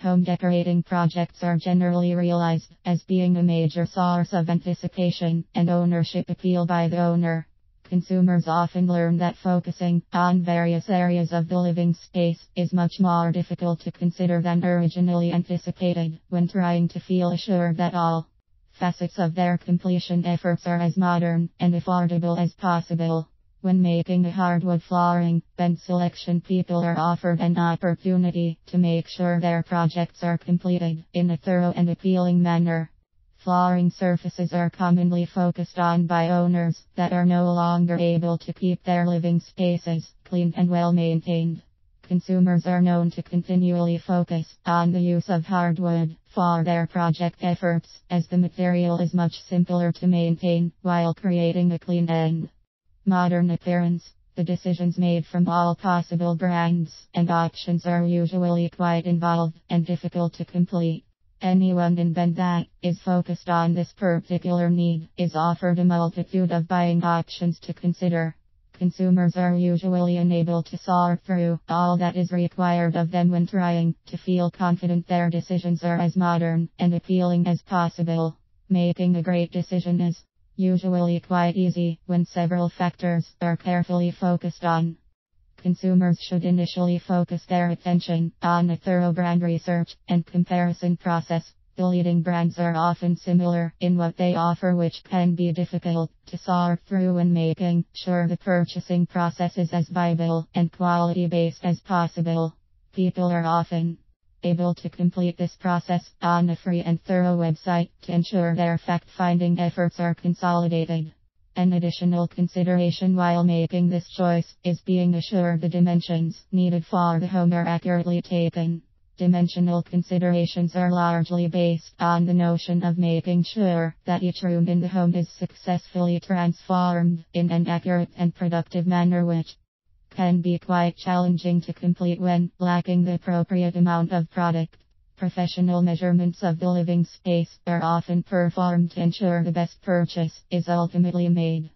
Home decorating projects are generally realized as being a major source of anticipation and ownership appeal by the owner. Consumers often learn that focusing on various areas of the living space is much more difficult to consider than originally anticipated when trying to feel assured that all facets of their completion efforts are as modern and affordable as possible. When making a hardwood flooring bed selection, people are offered an opportunity to make sure their projects are completed in a thorough and appealing manner. Flooring surfaces are commonly focused on by owners that are no longer able to keep their living spaces clean and well maintained. Consumers are known to continually focus on the use of hardwood for their project efforts, as the material is much simpler to maintain while creating a clean and modern appearance. The decisions made from all possible brands and options are usually quite involved and difficult to complete. Anyone in bed that is focused on this particular need is offered a multitude of buying options to consider. Consumers are usually unable to sort through all that is required of them when trying to feel confident their decisions are as modern and appealing as possible. Making a great decision is usually quite easy when several factors are carefully focused on. Consumers should initially focus their attention on a thorough brand research and comparison process. The leading brands are often similar in what they offer, which can be difficult to sort through when making sure the purchasing process is as viable and quality-based as possible. People are often able to complete this process on a free and thorough website to ensure their fact-finding efforts are consolidated. An additional consideration while making this choice is being assured the dimensions needed for the home are accurately taken. Dimensional considerations are largely based on the notion of making sure that each room in the home is successfully transformed in an accurate and productive manner, which can be quite challenging to complete when lacking the appropriate amount of product. Professional measurements of the living space are often performed to ensure the best purchase is ultimately made.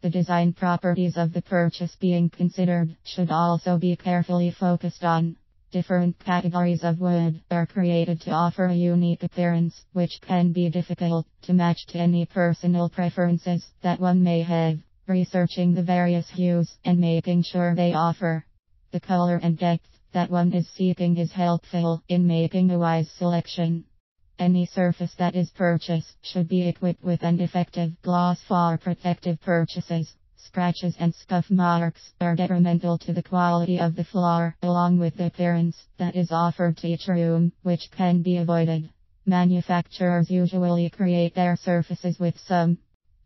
The design properties of the purchase being considered should also be carefully focused on. Different categories of wood are created to offer a unique appearance, which can be difficult to match to any personal preferences that one may have. Researching the various hues and making sure they offer the color and depth that one is seeking is helpful in making a wise selection. Any surface that is purchased should be equipped with an effective gloss for protective purchases. Scratches and scuff marks are detrimental to the quality of the floor, along with the appearance that is offered to each room, which can be avoided. Manufacturers usually create their surfaces with some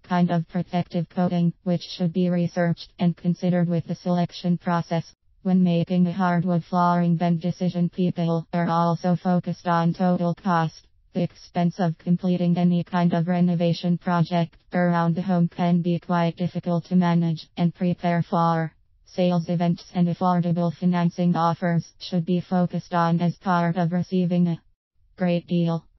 kind of protective coating, which should be researched and considered with the selection process. When making a hardwood flooring bed decision, people are also focused on total cost. The expense of completing any kind of renovation project around the home can be quite difficult to manage and prepare for. Sales events and affordable financing offers should be focused on as part of receiving a great deal.